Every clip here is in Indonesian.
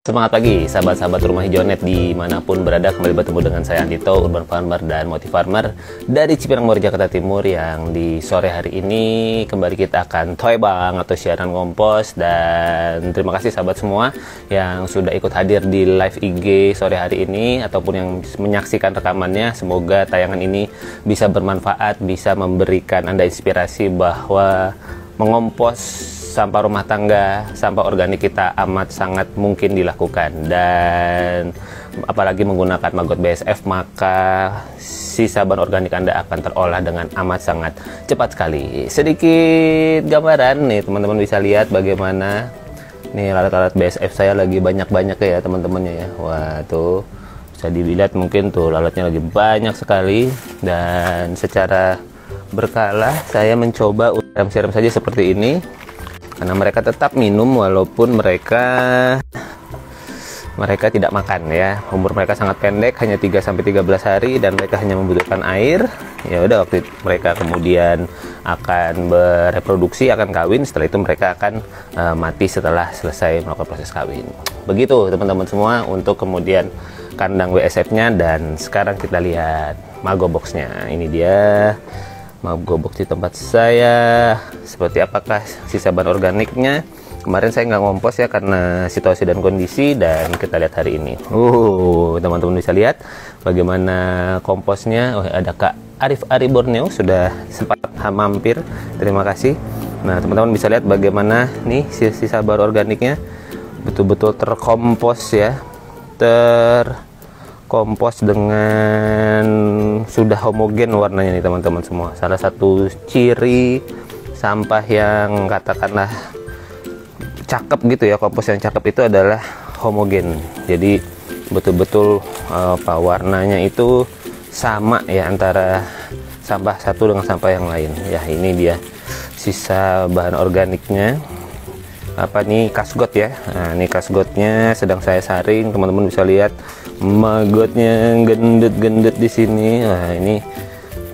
Semangat pagi, sahabat-sahabat Rumah Hijaunet dimanapun berada. Kembali bertemu dengan saya Andito, Urban Farmer dan Motif Farmer dari Cipinang Mori, Jakarta Timur. Yang di sore hari ini kembali kita akan toy bang atau siaran kompos. Dan terima kasih sahabat semua yang sudah ikut hadir di live IG sore hari ini, ataupun yang menyaksikan rekamannya. Semoga tayangan ini bisa bermanfaat, bisa memberikan Anda inspirasi bahwa mengompos sampah rumah tangga, sampah organik kita amat sangat mungkin dilakukan. Dan apalagi menggunakan maggot BASF, maka sisa bahan organik Anda akan terolah dengan amat sangat cepat sekali. Sedikit gambaran nih teman-teman bisa lihat bagaimana nih alat-alat BASF saya lagi banyak-banyak ya teman-temannya ya. Wah tuh bisa dilihat mungkin tuh alatnya lagi banyak sekali. Dan secara berkala saya mencoba siram-siram saja seperti ini, karena mereka tetap minum walaupun mereka tidak makan ya. Umur mereka sangat pendek, hanya 3-13 hari, dan mereka hanya membutuhkan air. Ya udah, waktu mereka kemudian akan bereproduksi, akan kawin, setelah itu mereka akan mati setelah selesai melakukan proses kawin. Begitu teman-teman semua untuk kemudian kandang BASF-nya. Dan sekarang kita lihat Mago Box-nya. Ini dia Mago Box di tempat saya. Seperti apakah sisa bahan organiknya? Kemarin saya nggak ngompos ya karena situasi dan kondisi, dan kita lihat hari ini. Teman-teman bisa lihat bagaimana komposnya. Oh, ada Kak Arif Ari Borneo sudah sempat mampir. Terima kasih. Nah, teman-teman bisa lihat bagaimana nih sisa bahan organiknya betul-betul terkompos ya. Kompos dengan sudah homogen warnanya nih teman-teman semua. Salah satu ciri sampah yang katakanlah cakep gitu ya, kompos yang cakep itu adalah homogen. Jadi betul-betul warnanya itu sama ya antara sampah satu dengan sampah yang lain. Ya ini dia sisa bahan organiknya. Apa nih, kasgot ya. Nah ini kasgotnya sedang saya saring, teman-teman bisa lihat magotnya gendut-gendut di sini. Nah ini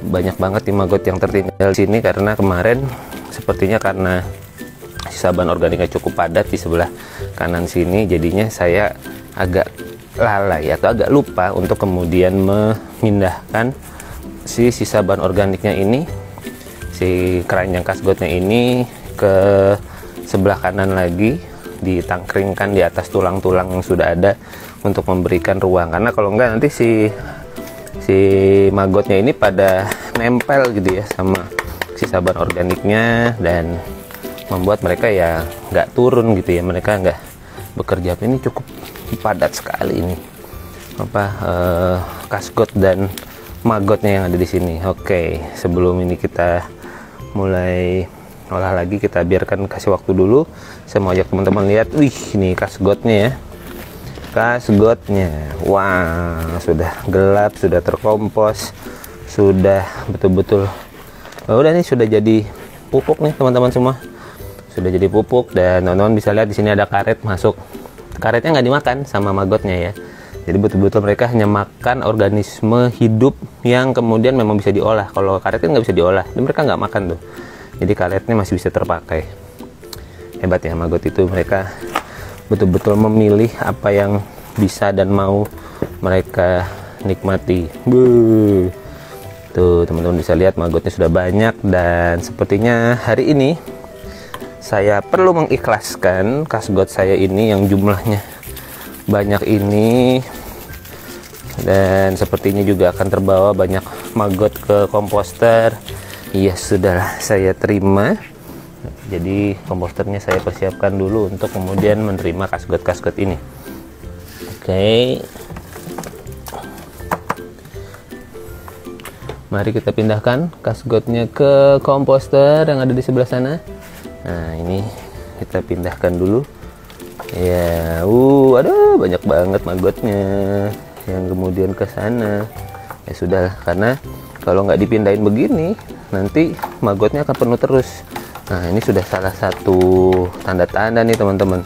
banyak banget nih magot yang tertinggal di sini karena kemarin sepertinya karena sisa bahan organiknya cukup padat di sebelah kanan sini, jadinya saya agak lalai atau agak lupa untuk kemudian memindahkan si sisa bahan organiknya ini, si keranjang kasgotnya ini ke sebelah kanan lagi, ditangkringkan di atas tulang-tulang yang sudah ada untuk memberikan ruang. Karena kalau enggak nanti si magotnya ini pada nempel gitu ya sama sisa bahan organiknya, dan membuat mereka ya nggak turun gitu ya, mereka nggak bekerja. Ini cukup padat sekali ini kasgot dan magotnya yang ada di sini. Oke, sebelum ini kita mulai olah lagi, kita biarkan kasih waktu dulu. Saya mau ajak teman-teman lihat, wih ini kasgotnya ya, kasgotnya. Wah sudah gelap, sudah terkompos, sudah betul-betul udah nih, sudah jadi pupuk nih teman-teman semua, sudah jadi pupuk. Dan teman-teman bisa lihat di sini ada karet masuk. Karetnya nggak dimakan sama magotnya ya, jadi betul-betul mereka hanya makan organisme hidup yang kemudian memang bisa diolah. Kalau karet kan nggak bisa diolah, dan mereka nggak makan tuh, jadi karetnya masih bisa terpakai. Hebat ya maggot itu, mereka betul-betul memilih apa yang bisa dan mau mereka nikmati. Tuh teman-teman bisa lihat magotnya sudah banyak. Dan sepertinya hari ini saya perlu mengikhlaskan kasgot saya ini yang jumlahnya banyak ini, dan sepertinya juga akan terbawa banyak maggot ke komposter. Iya sudahlah, saya terima. Jadi komposternya saya persiapkan dulu untuk kemudian menerima kasgot-kasgot ini. Oke, mari kita pindahkan kasgotnya ke komposter yang ada di sebelah sana. Nah ini kita pindahkan dulu ya. Aduh banyak banget magotnya yang kemudian ke sana. Ya sudah, karena kalau nggak dipindahin begini nanti magotnya akan penuh terus. Nah ini sudah salah satu tanda-tanda nih teman-teman,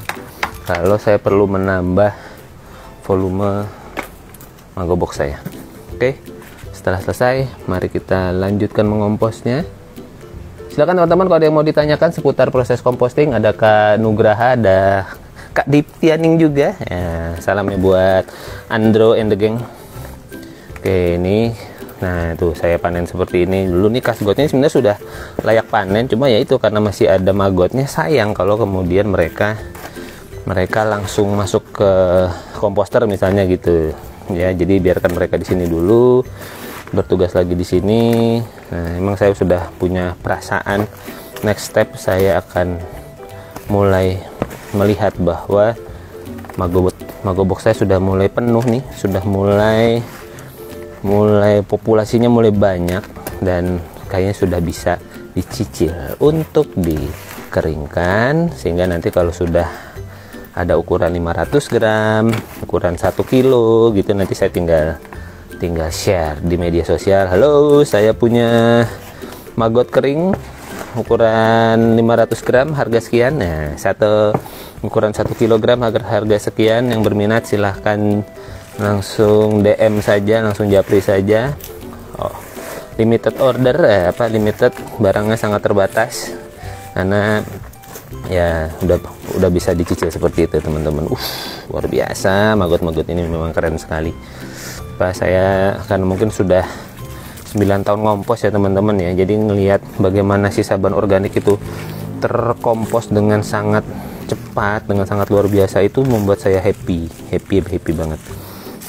kalau saya perlu menambah volume Mago Box saya. Oke, setelah selesai mari kita lanjutkan mengomposnya. Silakan teman-teman kalau ada yang mau ditanyakan seputar proses composting, ada Kak Nugraha, ada Kak Diptianing juga ya, salamnya buat Andro and the gang. Oke, ini nah tuh saya panen seperti ini dulu nih. Kasgotnya sebenarnya sudah layak panen, cuma ya itu karena masih ada magotnya, sayang kalau kemudian mereka langsung masuk ke komposter misalnya gitu ya. Jadi biarkan mereka di sini dulu, bertugas lagi di sini. Nah, emang saya sudah punya perasaan next step saya akan mulai melihat bahwa magobox saya sudah mulai penuh nih, sudah mulai populasinya mulai banyak, dan kayaknya sudah bisa dicicil untuk dikeringkan, sehingga nanti kalau sudah ada ukuran 500 gram, ukuran 1 kilo gitu, nanti saya tinggal share di media sosial. Halo, saya punya magot kering ukuran 500 gram harga sekian. Nah, ukuran 1 kilogram harga sekian, yang berminat silahkan langsung DM saja, langsung japri saja. Limited order, limited, barangnya sangat terbatas karena ya udah bisa dicicil seperti itu teman-teman. Luar biasa, magot-magot ini memang keren sekali. Saya kan mungkin sudah 9 tahun ngompos ya teman-teman ya, jadi ngelihat bagaimana sisa bahan organik itu terkompos dengan sangat cepat, dengan sangat luar biasa, itu membuat saya happy banget.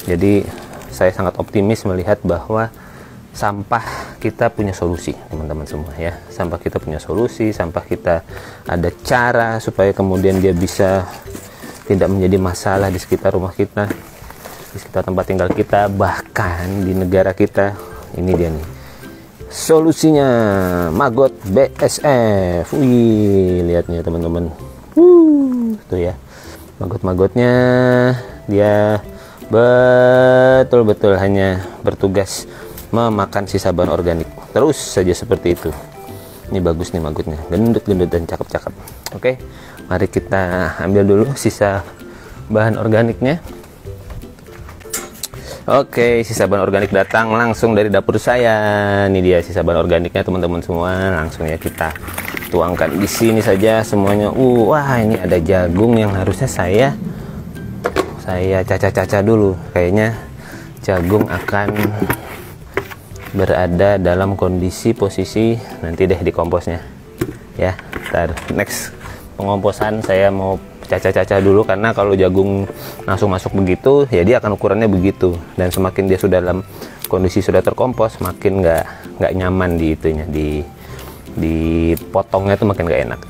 Jadi saya sangat optimis melihat bahwa sampah kita punya solusi teman-teman semua ya. Sampah kita punya solusi, sampah kita ada cara supaya kemudian dia bisa tidak menjadi masalah di sekitar rumah kita, di sekitar tempat tinggal kita, bahkan di negara kita. Ini dia nih solusinya, Magot BSF. Wih, lihatnya teman-teman. Tuh ya, magot-magotnya dia betul-betul hanya bertugas memakan sisa bahan organik terus saja seperti itu. Ini bagus nih magotnya, gendut-gendut dan cakep-cakep. Oke, mari kita ambil dulu sisa bahan organiknya. Oke, sisa bahan organik datang langsung dari dapur saya. Ini dia sisa bahan organiknya teman-teman semua. Langsung ya kita tuangkan di sini saja semuanya. Wah, ini ada jagung yang harusnya saya caca-caca dulu. Kayaknya jagung akan berada dalam kondisi posisi nanti deh di komposnya ya. Ntar next pengomposan saya mau caca-caca dulu, karena kalau jagung langsung masuk begitu ya dia akan ukurannya begitu, dan semakin dia sudah dalam kondisi sudah terkompos, makin nggak nyaman di itunya, di potongnya tuh makin nggak enak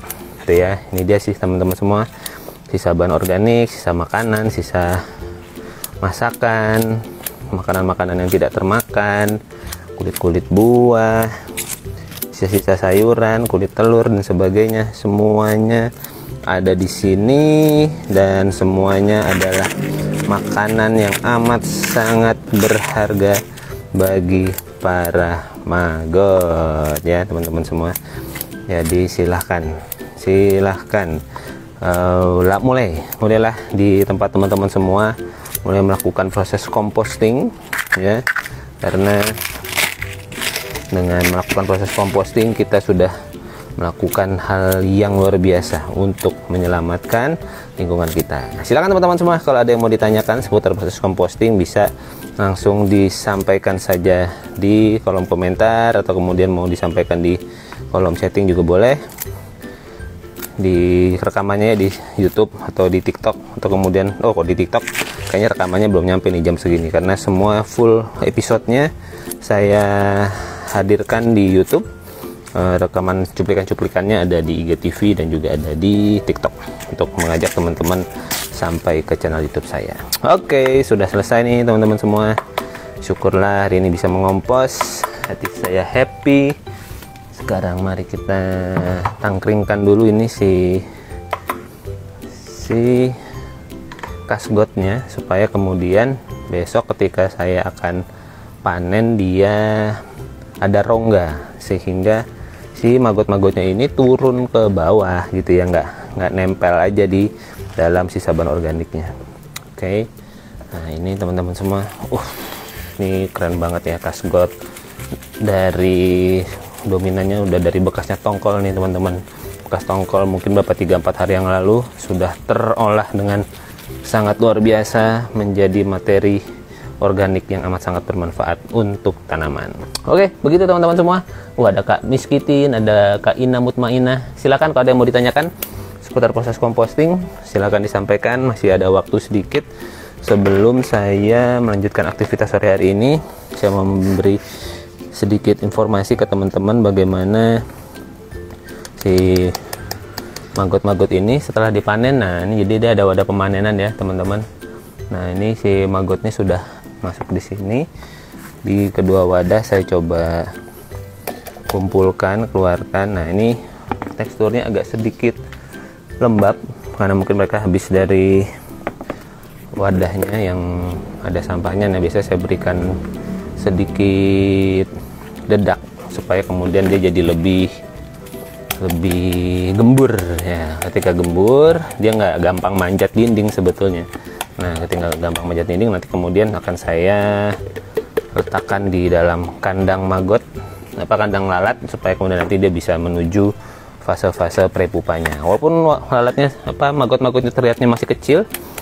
itu ya. Ini dia sih teman-teman semua, sisa bahan organik, sisa makanan, sisa masakan, makanan-makanan yang tidak termakan, kulit-kulit buah, sisa-sisa sayuran, kulit telur dan sebagainya, semuanya ada di sini, dan semuanya adalah makanan yang amat sangat berharga bagi para magot ya teman-teman semua. Jadi silahkan mulailah di tempat teman-teman semua mulai melakukan proses composting ya, karena dengan melakukan proses composting kita sudah melakukan hal yang luar biasa untuk menyelamatkan lingkungan kita. Nah, silakan teman-teman semua, kalau ada yang mau ditanyakan seputar proses composting bisa langsung disampaikan saja di kolom komentar, atau kemudian mau disampaikan di kolom chatting juga boleh. Di rekamannya di YouTube atau di TikTok, atau kemudian kok di TikTok kayaknya rekamannya belum nyampe nih jam segini, karena semua full episodenya saya hadirkan di YouTube. Rekaman cuplikan-cuplikannya ada di IGTV dan juga ada di TikTok, untuk mengajak teman-teman sampai ke channel YouTube saya. Oke, sudah selesai nih teman-teman semua. Syukurlah hari ini bisa mengompos, hati saya happy. Sekarang mari kita tangkringkan dulu ini si kasgotnya, supaya kemudian besok ketika saya akan panen dia ada rongga, sehingga si magot-magotnya ini turun ke bawah gitu ya, nggak nempel aja di dalam sisa bahan organiknya. Oke, nah ini teman-teman semua, ini keren banget ya kasgot. Dari dominannya udah dari bekasnya tongkol nih teman-teman, bekas tongkol mungkin beberapa 3-4 hari yang lalu sudah terolah dengan sangat luar biasa menjadi materi organik yang amat sangat bermanfaat untuk tanaman. Oke, begitu teman-teman semua. Ada Kak Miskitin, ada Kak Ina Mutmainah. Silakan kalau ada yang mau ditanyakan seputar proses composting, silakan disampaikan. Masih ada waktu sedikit sebelum saya melanjutkan aktivitas sore hari ini. Saya mau memberi sedikit informasi ke teman-teman bagaimana si maggot-maggot ini setelah dipanen. Nah, ini jadi dia ada wadah pemanenan ya, teman-teman. Nah, ini si maggotnya sudah masuk di sini. Di kedua wadah saya coba kumpulkan, keluarkan. Nah, ini teksturnya agak sedikit lembab karena mungkin mereka habis dari wadahnya yang ada sampahnya. Nah, biasanya saya berikan sedikit dedak supaya kemudian dia jadi lebih gembur ya. Ketika gembur dia nggak gampang manjat dinding sebetulnya. Nah, ketika gampang manjat dinding, nanti kemudian akan saya letakkan di dalam kandang maggot, kandang lalat, supaya kemudian nanti dia bisa menuju fase-fase prepupanya. Walaupun lalatnya maggot-maggotnya terlihatnya masih kecil,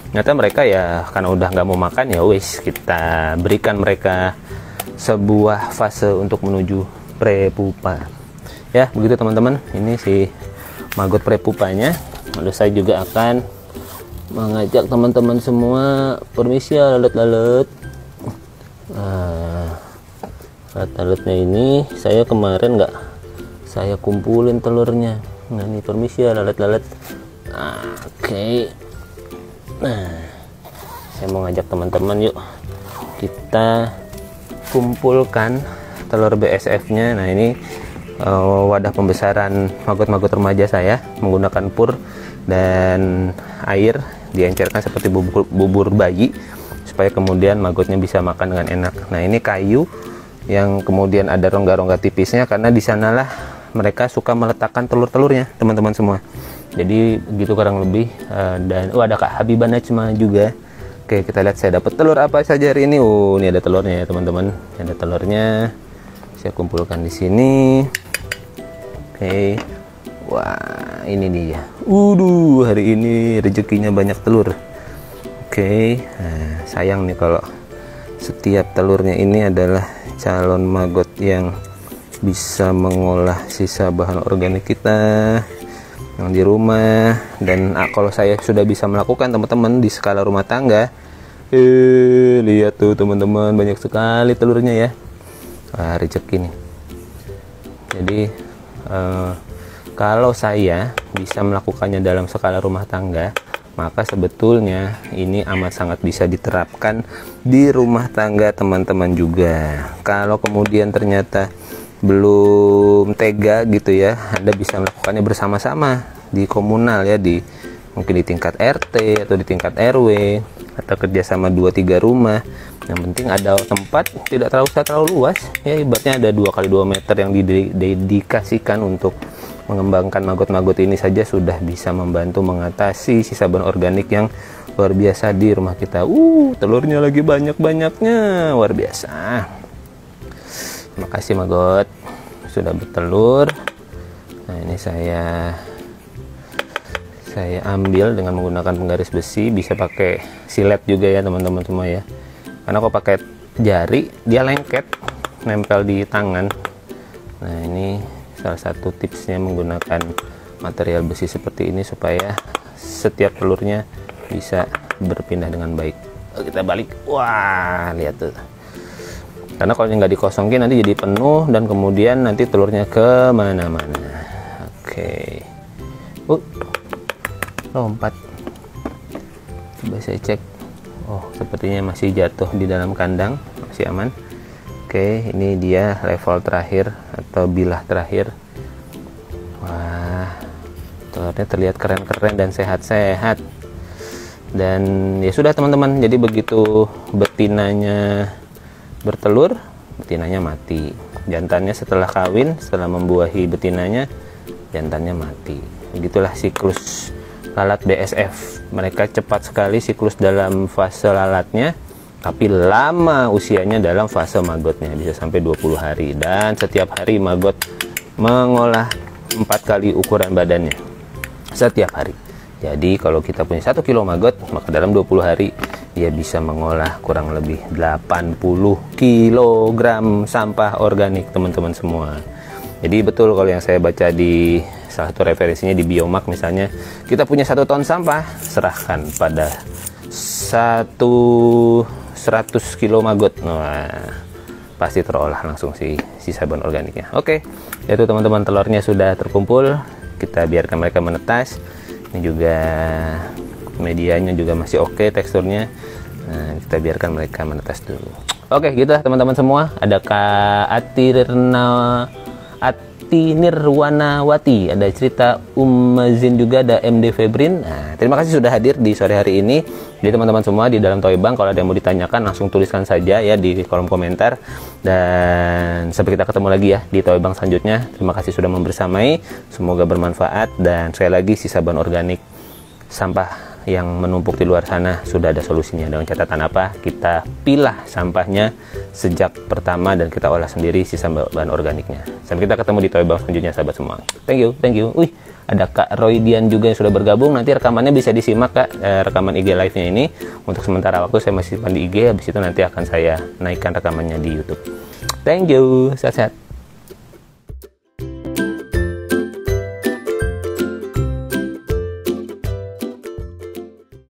ternyata mereka ya karena udah nggak mau makan, ya wis kita berikan mereka sebuah fase untuk menuju prepupa. Ya, begitu teman-teman. Ini si maggot prepupanya. Lalu saya juga akan mengajak teman-teman semua, permisi ya lalat-lalat. Lalat-lalatnya ini saya kemarin nggak saya kumpulin telurnya. Nah, ini permisi ya lalat-lalat. Oke. Nah, saya mau ngajak teman-teman, yuk kita kumpulkan telur BSF-nya. Nah, ini wadah pembesaran maggot-maggot remaja saya menggunakan pur dan air diencerkan seperti bubur bayi supaya kemudian maggotnya bisa makan dengan enak. Nah, ini kayu yang kemudian ada rongga-rongga tipisnya karena di sanalah mereka suka meletakkan telur-telurnya, teman-teman semua. Jadi begitu kurang lebih. Dan ada Kak Habibah Najma juga. Oke, kita lihat saya dapat telur apa saja hari ini. Ini ada telurnya ya, teman-teman. Ada telurnya. Saya kumpulkan di sini. Oke. Wah, ini dia. Hari ini rezekinya banyak telur. Oke. Nah, sayang nih kalau setiap telurnya ini adalah calon maggot yang bisa mengolah sisa bahan organik kita yang di rumah. Dan kalau saya sudah bisa melakukan, teman-teman, di skala rumah tangga, lihat tuh teman-teman, banyak sekali telurnya ya. Rezeki nih. Jadi kalau saya bisa melakukannya dalam skala rumah tangga, maka sebetulnya ini amat sangat bisa diterapkan di rumah tangga teman-teman juga. Kalau kemudian ternyata belum tega gitu ya, Anda bisa melakukannya bersama-sama di komunal ya, mungkin di tingkat RT atau di tingkat RW, atau kerjasama 2-3 rumah. Yang penting ada tempat, tidak terlalu luas ya, ibaratnya ada 2x2 meter yang didedikasikan untuk mengembangkan maggot-maggot ini saja sudah bisa membantu mengatasi sisa bahan organik yang luar biasa di rumah kita. Telurnya lagi banyak-banyaknya, luar biasa. Terima kasih maggot sudah bertelur. Nah, ini saya ambil dengan menggunakan penggaris besi, bisa pakai silet juga ya teman-teman semua ya. Karena kalau pakai jari dia lengket, nempel di tangan. Nah, ini salah satu tipsnya menggunakan material besi seperti ini supaya setiap telurnya bisa berpindah dengan baik. Kita balik. Wah, lihat tuh. Karena kalau nggak dikosongin nanti jadi penuh dan kemudian nanti telurnya ke mana-mana. Oke. Lompat. Coba saya cek. Sepertinya masih jatuh di dalam kandang, masih aman. Oke, ini dia level terakhir atau bilah terakhir. Wah, telurnya terlihat keren-keren dan sehat-sehat. Dan ya sudah teman-teman, jadi begitu betinanya bertelur, betinanya mati. Jantannya setelah kawin, setelah membuahi betinanya, jantannya mati. Begitulah siklus lalat BSF. Mereka cepat sekali siklus dalam fase lalatnya, tapi lama usianya dalam fase maggotnya, bisa sampai 20 hari. Dan setiap hari maggot mengolah 4 kali ukuran badannya setiap hari. Jadi kalau kita punya 1 kilo maggot, maka dalam 20 hari dia bisa mengolah kurang lebih 80 kg sampah organik, teman-teman semua. Jadi betul kalau yang saya baca di salah satu referensinya di Biomark misalnya, kita punya 1 ton sampah, serahkan pada 100 kilo maggot. Nah, pasti terolah langsung si sabun organiknya. Oke, itu teman-teman, telurnya sudah terkumpul, kita biarkan mereka menetas. Ini juga medianya juga masih oke teksturnya. Nah, kita biarkan mereka menetas dulu. Oke, gitu teman-teman semua. Ada Kak Ati Nirwanawati, ada cerita Mazin juga, ada MD Febrin. Nah, terima kasih sudah hadir di sore hari ini. Jadi teman-teman semua di dalam Toy Bank, kalau ada yang mau ditanyakan langsung tuliskan saja ya di kolom komentar. Dan sampai kita ketemu lagi ya di Toy Bank selanjutnya. Terima kasih sudah membersamai, semoga bermanfaat. Dan sekali lagi, sisa bahan organik sampah yang menumpuk di luar sana sudah ada solusinya. Dengan catatan apa? Kita pilah sampahnya sejak pertama dan kita olah sendiri sisa bahan organiknya. Sampai kita ketemu di Toy Bank selanjutnya, sahabat semua. Thank you. Wih, ada Kak Roydian juga yang sudah bergabung. Nanti rekamannya bisa disimak, Kak, rekaman IG live-nya ini. Untuk sementara waktu saya masih simpan di IG, habis itu nanti akan saya naikkan rekamannya di YouTube. Thank you. Sehat-sehat.